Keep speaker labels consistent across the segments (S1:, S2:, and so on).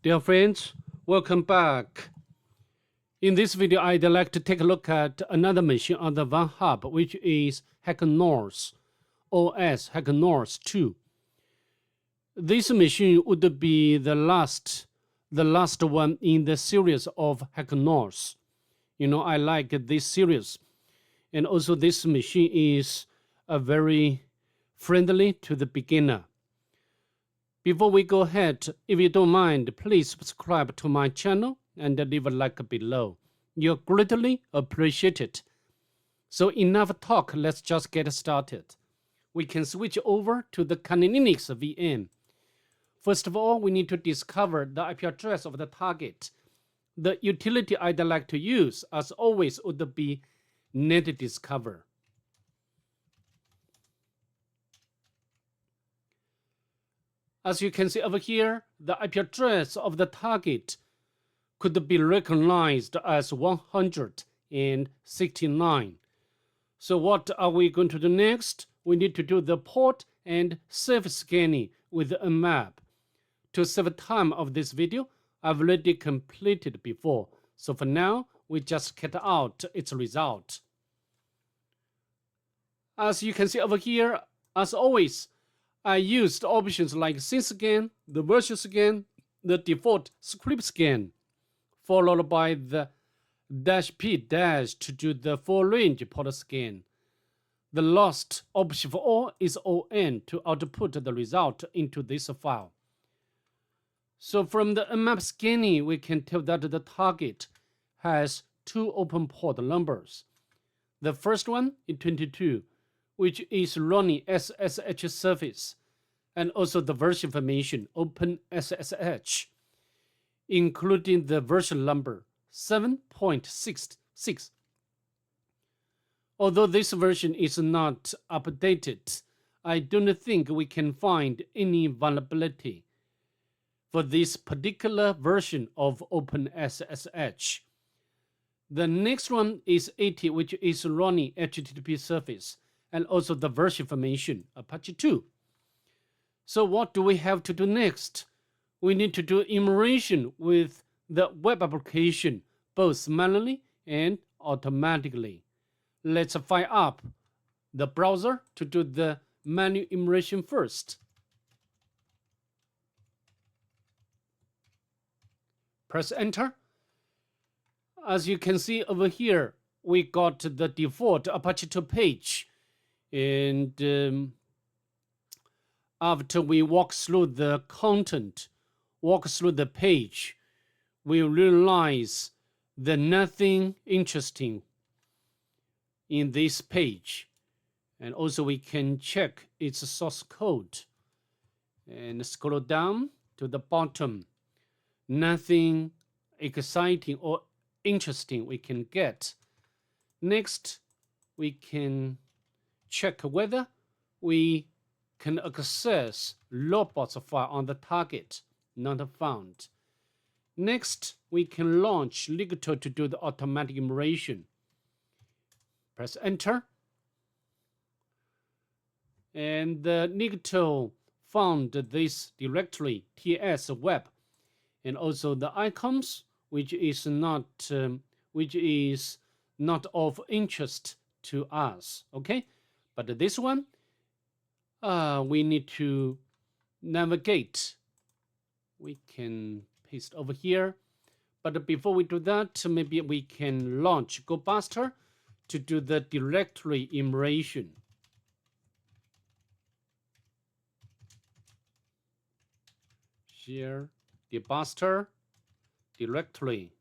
S1: Dear friends, welcome back. In this video, I'd like to take a look at another machine on the Van Hub, which is HackNorth OS HackNorth 2. This machine would be the last one in the series of HackNorth. I like this series, and also this machine is very friendly to the beginner. Before we go ahead, if you don't mind, please subscribe to my channel and leave a like below. You're greatly appreciated. So enough talk, let's just get started. We can switch over to the Kali Linux VM. First of all, we need to discover the IP address of the target. The utility I'd like to use, as always, would be netdiscover. As you can see over here, the IP address of the target could be recognized as 169. So what are we going to do next? We need to do the port and self-scanning with a map. To save time of this video, I've already completed before. So for now, we just get out its result. As you can see over here, as always, I used options like SceneScan, the virtual scan, the default script scan, followed by the -P- to do the full range port scan. The last option for all is ON to output the result into this file. So from the Nmap scanning, we can tell that the target has two open port numbers. The first one is 22, which is running SSH service, and also the version information OpenSSH, including the version number 7.66. Although this version is not updated, I don't think we can find any vulnerability for this particular version of OpenSSH. The next one is 80, which is running HTTP service, and also the version information, Apache 2. So what do we have to do next? We need to do immersion with the web application, both manually and automatically. Let's fire up the browser to do the manual immersion first. Press enter. As you can see over here, we got the default Apache 2 page. And after we walk through the content, walk through the page, we realize there's nothing interesting in this page. And also we can check its source code and scroll down to the bottom. Nothing exciting or interesting we can get. Next, we can check whether we can access robots file on the target. Not found. Next, we can launch Ligator to do the automatic immersion. Press enter. And the Ligator found this directory, TS web, and also the icons, which is not of interest to us. Okay, but this one, we need to navigate. We can paste over here, but before we do that, maybe we can launch GoBuster to do the directory immersion. Share GoBuster directory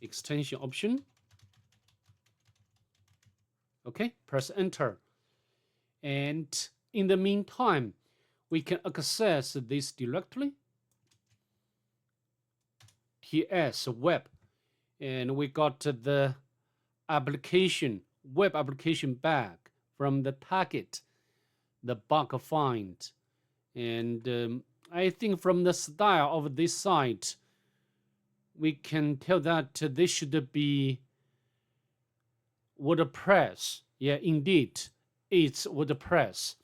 S1: extension option. Okay, press enter. And in the meantime, we can access this directory, TS web, and we got the application, web application back from the target, the bug find. And I think from the style of this site, we can tell that this should be WordPress. Yeah, indeed, it's WordPress.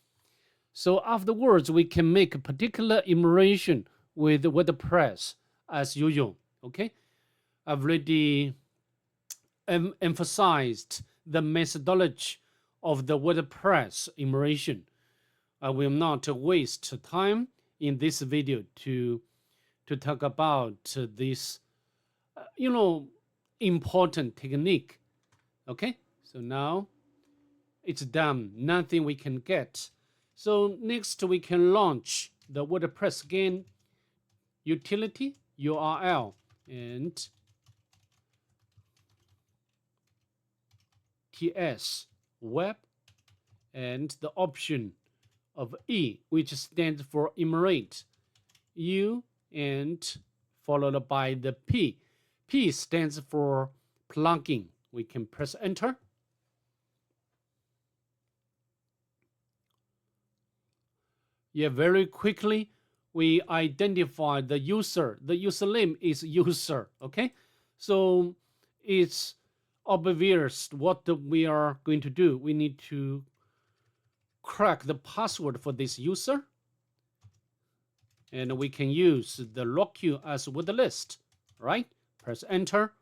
S1: So afterwards, we can make a particular immersion with WordPress as usual. Okay, I've already emphasized the methodology of the WordPress immersion. I will not waste time in this video to talk about this, important technique. Okay, so now it's done. Nothing we can get. So next we can launch the WordPress again. Utility URL and TS web and the option of E, which stands for emirate, U and followed by the P. P stands for plugin. We can press enter. Yeah, very quickly we identify the user. The username is user. Okay, so it's obvious what we are going to do. We need to crack the password for this user, and we can use the lock queue as word list. Right? Press enter.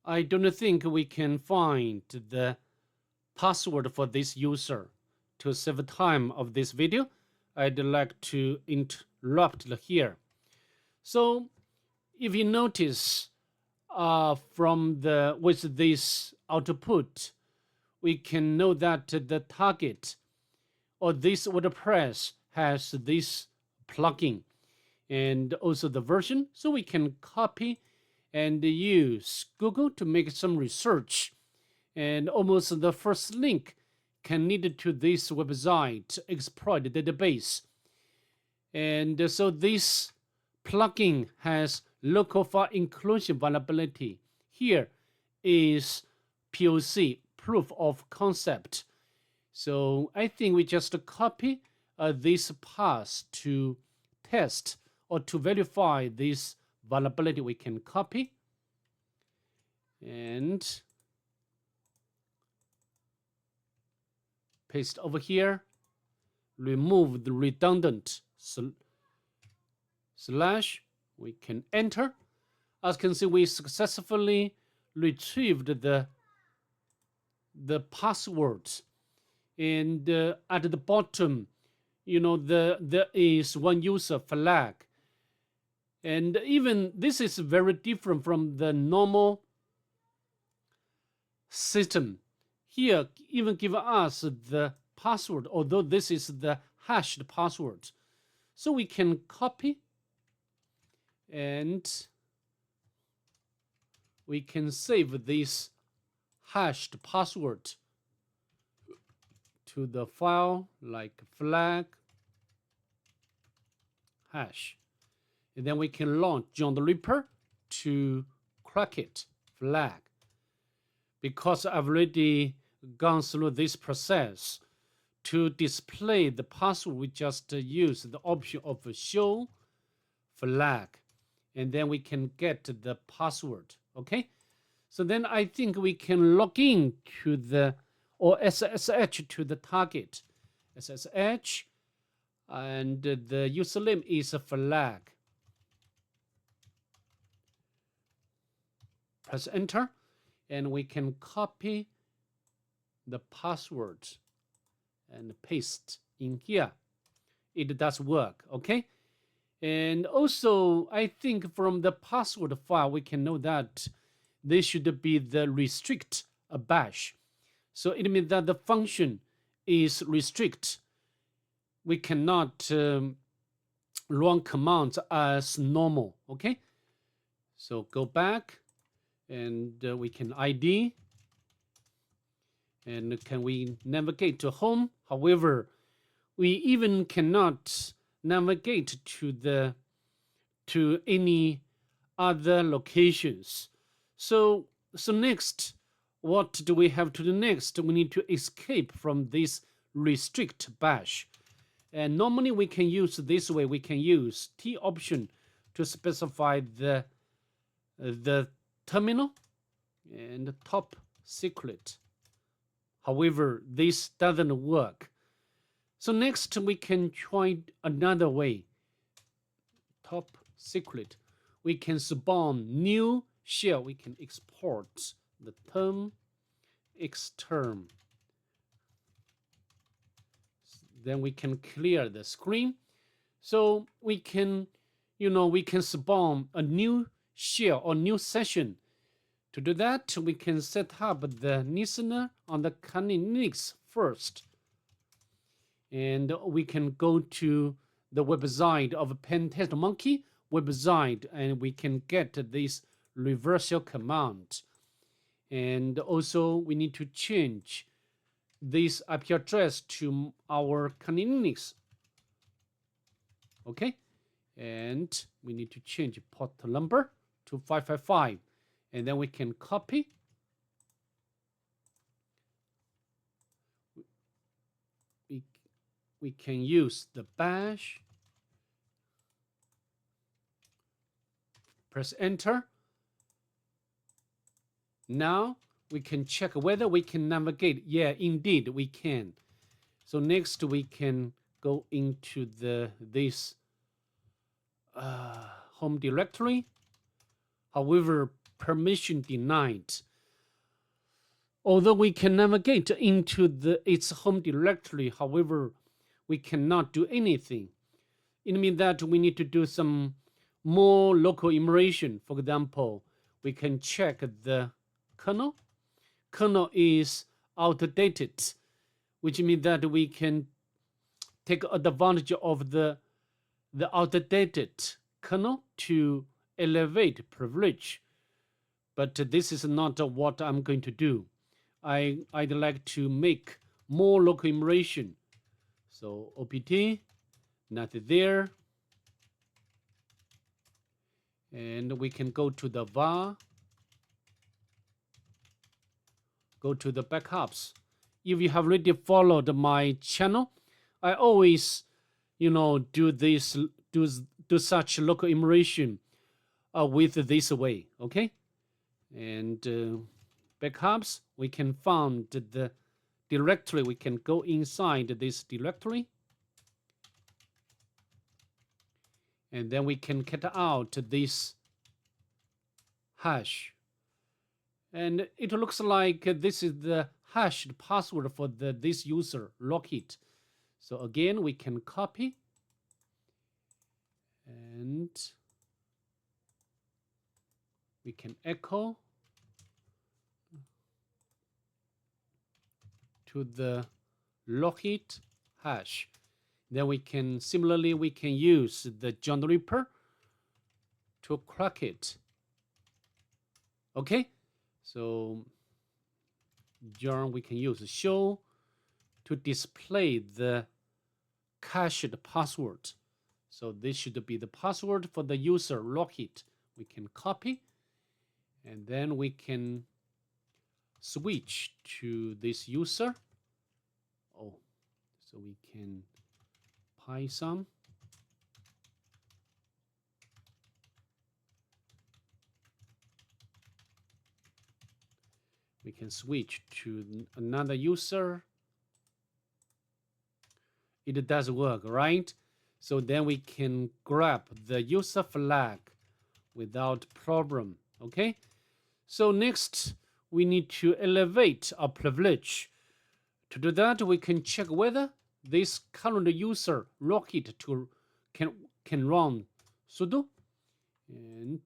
S1: I don't think we can find the password for this user. To save time of this video, I'd like to interrupt here. So if you notice with this output, we can know that the target or this WordPress has this plugin and also the version, so we can copy and use Google to make some research, and almost the first link can lead to this website exploit database. And so this plugin has local file inclusion vulnerability. Here is POC, proof of concept. So I think we just copy this path to test or to verify this vulnerability. We can copy and paste over here, remove the redundant slash, we can enter. As you can see, we successfully retrieved the password, and at the bottom, there is one user flag. And even this is very different from the normal system. Here, even give us the password, although this is the hashed password. So we can copy and we can save this hashed password to the file like flag hash. And then we can launch John the Ripper to crack it, flag. Because I've already gone through this process, to display the password, we just use the option of show flag, and then we can get the password. Okay, so then I think we can log in to the or SSH to the target, SSH, and the username is a flag. Press enter, and we can copy the password and paste in here. It does work. Okay, and also I think from the password file we can know that this should be the restrict bash. So it means that the function is restrict. We cannot run commands as normal. Okay, so go back, and we can ID, and can we navigate to home? However, we even cannot navigate to any other locations. So next, what do we have to do next? We need to escape from this restrict bash. And normally we can use this way. We can use T option to specify the the terminal and top secret. However, this doesn't work. So next we can try another way. Top secret. We can spawn new shell. We can export the term xterm. Then we can clear the screen. So we can, we can spawn a new shell or new session. To do that, we can set up the listener on the Kali Linux first. And we can go to the website of PenTestMonkey website, and we can get this reversal command. And also we need to change this IP address to our Kali Linux. Okay, and we need to change port number to 555, and then we can copy. We can use the bash. Press enter. Now we can check whether we can navigate. Yeah, indeed we can. So next we can go into this home directory. However, permission denied. Although we can navigate into its home directory, however, we cannot do anything. It means that we need to do some more local immersion. For example, we can check the kernel. Kernel is outdated, which means that we can take advantage of the outdated kernel to elevate privilege. But this is not what I'm going to do. I'd like to make more local immersion. So opt, not there. And we can go to the var, go to the backups. If you have already followed my channel, I always, do such local immersion with this way, okay? And backups, we can find the directory. We can go inside this directory, and then we can cut out this hash. And it looks like this is the hashed password for this user, Lockit. So again, we can copy and we can echo to the Lockit hash. Then we can, similarly, we can use the John the Ripper to crack it. Okay, so John, we can use show to display the cached password. So this should be the password for the user Lockit. We can copy, and then we can switch to this user. Oh, so we can Python. We can switch to another user. It does work, right? So then we can grab the user flag without problem, okay? So next, we need to elevate our privilege. To do that, we can check whether this current user Lockit can run sudo, and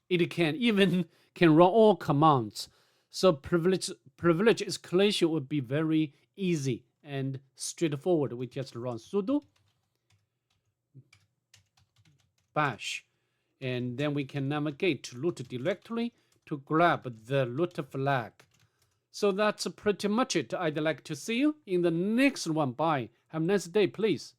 S1: it can even run all commands. So privilege escalation would be very easy and straightforward. We just run sudo bash, and then we can navigate to root directory to grab the root flag. So that's pretty much it. I'd like to see you in the next one. Bye. Have a nice day, please.